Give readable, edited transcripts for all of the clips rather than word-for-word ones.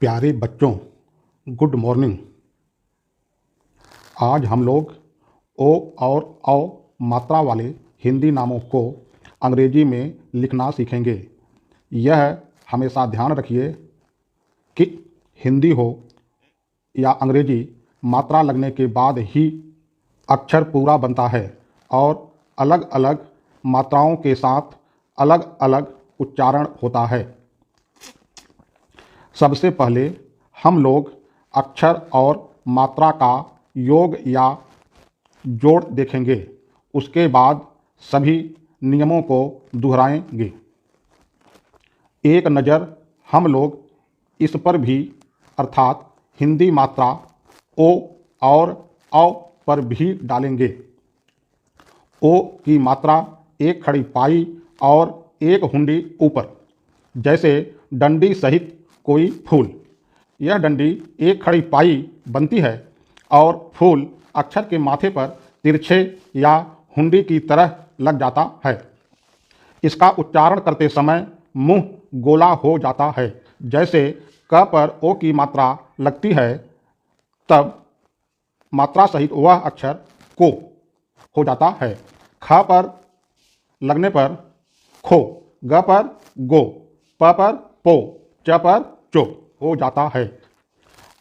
प्यारे बच्चों, good morning. आज हम लोग ओ और औ मात्रा वाले हिंदी नामों को अंग्रेजी में लिखना सीखेंगे। यह हमेशा ध्यान रखिए कि हिंदी हो या अंग्रेजी, मात्रा लगने के बाद ही अक्षर पूरा बनता है और अलग अलग मात्राओं के साथ अलग अलग उच्चारण होता है। सबसे पहले हम लोग अक्षर और मात्रा का योग या जोड़ देखेंगे। उसके बाद सभी नियमों को दोहराएंगे। एक नज़र हम लोग इस पर भी अर्थात हिंदी मात्रा ओ और औ पर भी डालेंगे। ओ की मात्रा एक खड़ी पाई और एक हुंडी ऊपर, जैसे डंडी सहित कोई फूल। यह डंडी एक खड़ी पाई बनती है और फूल अक्षर के माथे पर तिरछे या हुंडी की तरह लग जाता है। इसका उच्चारण करते समय मुंह गोला हो जाता है। जैसे क पर ओ की मात्रा लगती है तब मात्रा सहित वह अक्षर को हो जाता है। ख पर लगने पर खो, ग पर गो, प पर पो, च पर चो हो जाता है।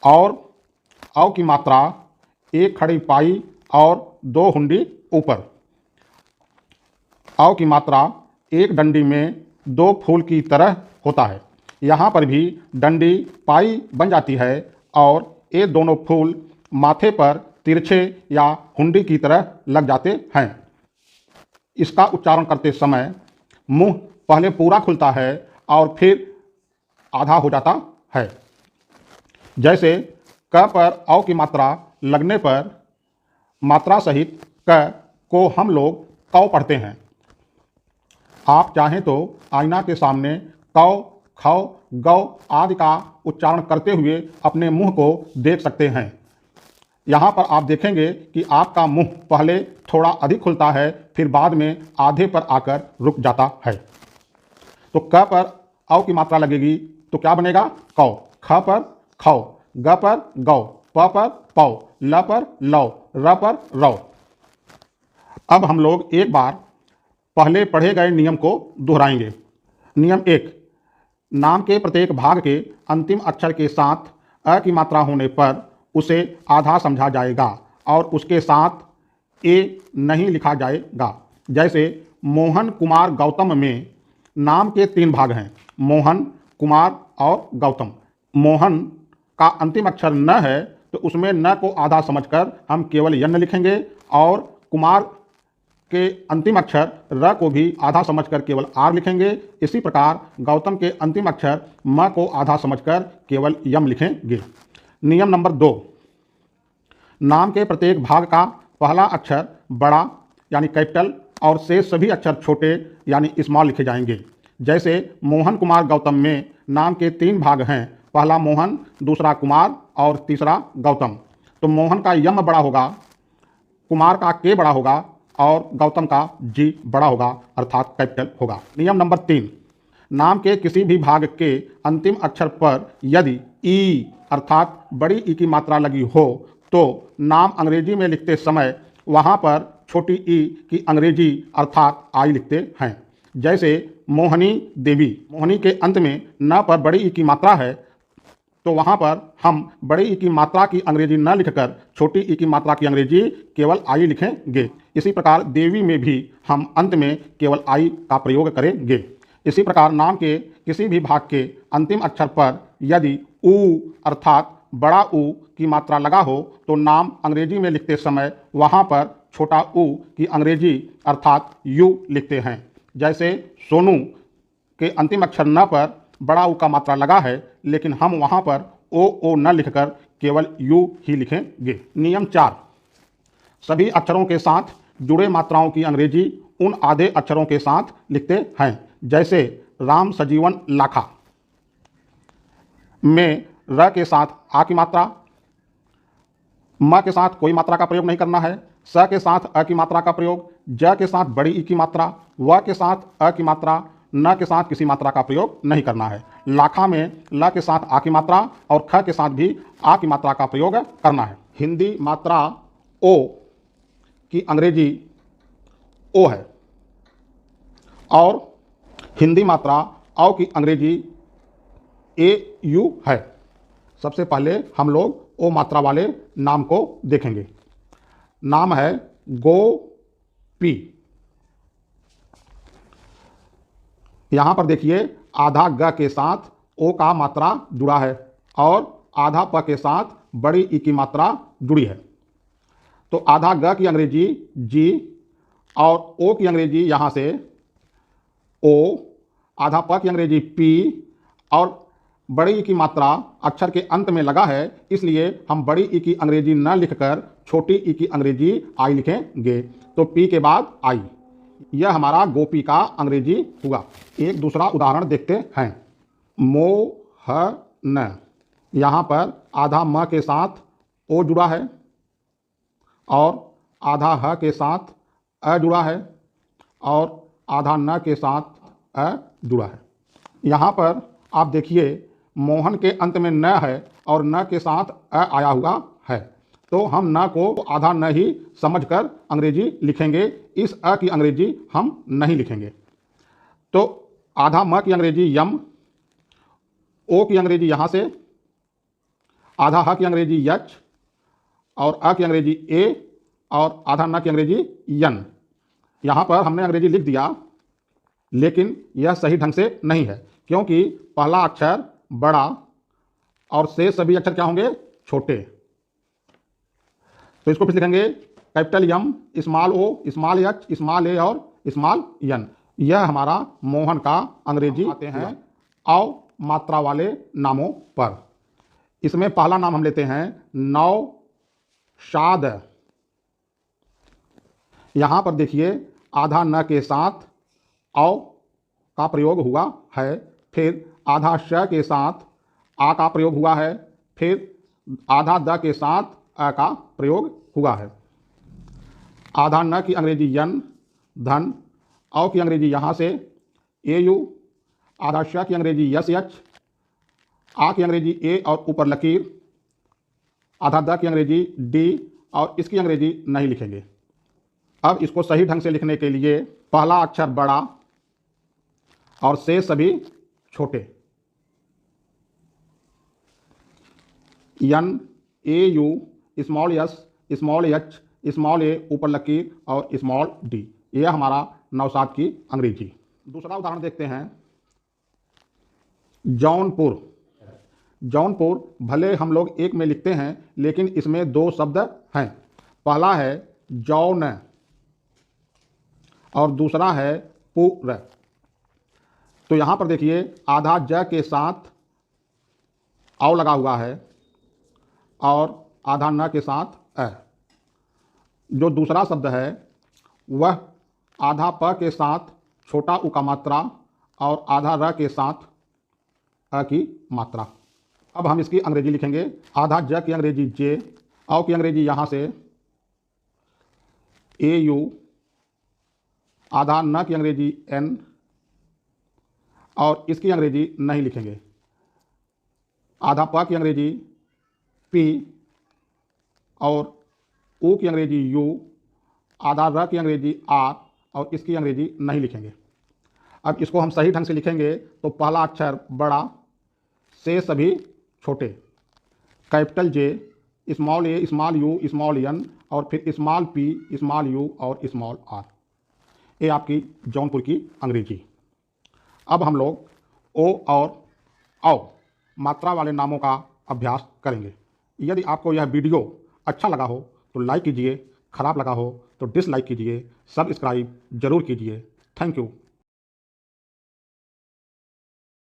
और औ की मात्रा एक खड़ी पाई और दो हुंडी ऊपर। औ की मात्रा एक डंडी में दो फूल की तरह होता है। यहाँ पर भी डंडी पाई बन जाती है और ये दोनों फूल माथे पर तिरछे या हुंडी की तरह लग जाते हैं। इसका उच्चारण करते समय मुंह पहले पूरा खुलता है और फिर आधा हो जाता है। जैसे क पर औ की मात्रा लगने पर मात्रा सहित क को हम लोग कौ पढ़ते हैं। आप चाहें तो आईना के सामने कौ, खौ, गौ आदि का उच्चारण करते हुए अपने मुंह को देख सकते हैं। यहाँ पर आप देखेंगे कि आपका मुंह पहले थोड़ा अधिक खुलता है, फिर बाद में आधे पर आकर रुक जाता है। तो क पर औ की मात्रा लगेगी तो क्या बनेगा? कौ। ख पर खौ, ग पर गौ, प पर पौ, ल पर लौ, र पर रौ। अब हम लोग एक बार पहले पढ़े गए नियम को दोहराएंगे। नियम 1, नाम के प्रत्येक भाग के अंतिम अक्षर के साथ अ की मात्रा होने पर उसे आधा समझा जाएगा और उसके साथ ए नहीं लिखा जाएगा। जैसे मोहन कुमार गौतम में नाम के 3 भाग हैं, मोहन, कुमार और गौतम। मोहन का अंतिम अक्षर न है तो उसमें न को आधा समझकर हम केवल यन लिखेंगे और कुमार के अंतिम अक्षर र को भी आधा समझकर केवल आर लिखेंगे। इसी प्रकार गौतम के अंतिम अक्षर म को आधा समझकर केवल यम लिखेंगे। नियम नंबर 2, नाम के प्रत्येक भाग का पहला अक्षर बड़ा यानी कैपिटल और शेष सभी अक्षर छोटे यानी स्मॉल लिखे जाएंगे। जैसे मोहन कुमार गौतम में नाम के 3 भाग हैं, पहला मोहन, दूसरा कुमार और तीसरा गौतम। तो मोहन का यम बड़ा होगा, कुमार का के बड़ा होगा और गौतम का जी बड़ा होगा अर्थात कैपिटल होगा। नियम नंबर 3, नाम के किसी भी भाग के अंतिम अक्षर पर यदि ई अर्थात बड़ी ई की मात्रा लगी हो तो नाम अंग्रेजी में लिखते समय वहाँ पर छोटी ई की अंग्रेजी अर्थात आई लिखते हैं। जैसे मोहनी देवी, मोहनी के अंत में न पर बड़ी ई की मात्रा है तो वहाँ पर हम बड़ी ई की मात्रा की अंग्रेजी न लिखकर छोटी ई की मात्रा की अंग्रेजी केवल आई लिखेंगे। इसी प्रकार देवी में भी हम अंत में केवल आई का प्रयोग करेंगे। इसी प्रकार नाम के किसी भी भाग के अंतिम अक्षर पर यदि ऊ अर्थात बड़ा ऊ की मात्रा लगा हो तो नाम अंग्रेजी में लिखते समय वहाँ पर छोटा ऊ की अंग्रेजी अर्थात यू लिखते हैं। जैसे सोनू के अंतिम अक्षर न पर बड़ा ऊ का मात्रा लगा है लेकिन हम वहाँ पर ओ न लिखकर केवल यू ही लिखेंगे। नियम 4, सभी अक्षरों के साथ जुड़े मात्राओं की अंग्रेजी उन आधे अक्षरों के साथ लिखते हैं। जैसे राम सजीवन लाखा में र के साथ आ की मात्रा, म के साथ कोई मात्रा का प्रयोग नहीं करना है, स के साथ अ की मात्रा का प्रयोग, ज के साथ बड़ी ई की मात्रा, व के साथ अ की मात्रा, न के साथ किसी मात्रा का प्रयोग नहीं करना है। लाखा में ल के साथ आ की मात्रा और ख के साथ भी आ की मात्रा का प्रयोग करना है। हिंदी मात्रा ओ की अंग्रेजी ओ है और हिंदी मात्रा औ की अंग्रेजी ए यू है। सबसे पहले हम लोग ओ मात्रा वाले नाम को देखेंगे। नाम है गोपी। यहां पर देखिए आधा ग के साथ ओ का मात्रा जुड़ा है और आधा प के साथ बड़ी ई की मात्रा जुड़ी है। तो आधा ग की अंग्रेजी जी और ओ की अंग्रेजी यहां से ओ, आधा प की अंग्रेजी पी और बड़ी ई की मात्रा अक्षर के अंत में लगा है, इसलिए हम बड़ी ई की अंग्रेजी न लिखकर छोटी ई की अंग्रेजी आई लिखेंगे। तो पी के बाद आई। यह हमारा गोपी का अंग्रेजी हुआ। एक दूसरा उदाहरण देखते हैं। मोहन। यहाँ पर आधा म के साथ ओ जुड़ा है और आधा ह के साथ अ जुड़ा है और आधा न के साथ अ जुड़ा है। यहाँ पर आप देखिए मोहन के अंत में न है और न के साथ अ आया हुआ है, तो हम न को आधा न ही समझकर अंग्रेजी लिखेंगे। इस अ की अंग्रेजी हम नहीं लिखेंगे। तो आधा म की अंग्रेजी यम, ओ की अंग्रेजी यहाँ से, आधा ह की अंग्रेजी यच और अ की अंग्रेजी ए और आधा न की अंग्रेजी यन। यहाँ पर हमने अंग्रेजी लिख दिया, लेकिन यह सही ढंग से नहीं है, क्योंकि पहला अक्षर बड़ा और शेष सभी अक्षर क्या होंगे? छोटे। तो इसको फिर लिखेंगे कैपिटल यम, स्मॉल ओ, स्मॉल एच, स्मॉल ए और स्मॉल यन। यह हमारा मोहन का अंग्रेजी आते हैं औ मात्रा वाले नामों पर। इसमें पहला नाम हम लेते हैं नौशाद। यहां पर देखिए आधा न के साथ औ का प्रयोग हुआ है, फिर आधा श के साथ आ का प्रयोग हुआ है, फिर आधा द के साथ अ का प्रयोग हुआ है। आधा न की अंग्रेजी यन, धन, औ की अंग्रेजी यहाँ से ए यू, आधा श की अंग्रेजी यस एच, आ की अंग्रेजी ए और ऊपर लकीर, आधा द की अंग्रेजी डी और इसकी अंग्रेजी नहीं लिखेंगे। अब इसको सही ढंग से लिखने के लिए पहला अक्षर बड़ा और शेष सभी छोटे। N, A U, small S, small H, small A, ऊपर लकीर और स्मॉल डी। यह हमारा नौशाद की अंग्रेजी। दूसरा उदाहरण देखते हैं। जौनपुर। जौनपुर भले हम लोग एक में लिखते हैं, लेकिन इसमें दो शब्द हैं। पहला है जौन और दूसरा है पुर। तो यहाँ पर देखिए आधा ज के साथ औ लगा हुआ है और आधा न के साथ अ। जो दूसरा शब्द है वह आधा प के साथ छोटा उ का मात्रा और आधा र के साथ अ की मात्रा। अब हम इसकी अंग्रेजी लिखेंगे। आधा ज की अंग्रेजी जे, औ की अंग्रेजी यहाँ से ए यू, आधा न की अंग्रेजी एन और इसकी अंग्रेजी नहीं लिखेंगे। आधा प की अंग्रेजी पी और ऊ की अंग्रेजी यू, आधा र की अंग्रेजी आर और इसकी अंग्रेजी नहीं लिखेंगे। अब इसको हम सही ढंग से लिखेंगे तो पहला अक्षर बड़ा, शेष सभी छोटे। Capital J, small A, small U, small N और फिर स्मॉल पी, स्मॉल यू और स्मॉल आर। ये आपकी जौनपुर की अंग्रेजी। अब हम लोग ओ और औ मात्रा वाले नामों का अभ्यास करेंगे। यदि आपको यह वीडियो अच्छा लगा हो तो लाइक कीजिए, खराब लगा हो तो डिसलाइक कीजिए, सब्सक्राइब जरूर कीजिए। Thank you.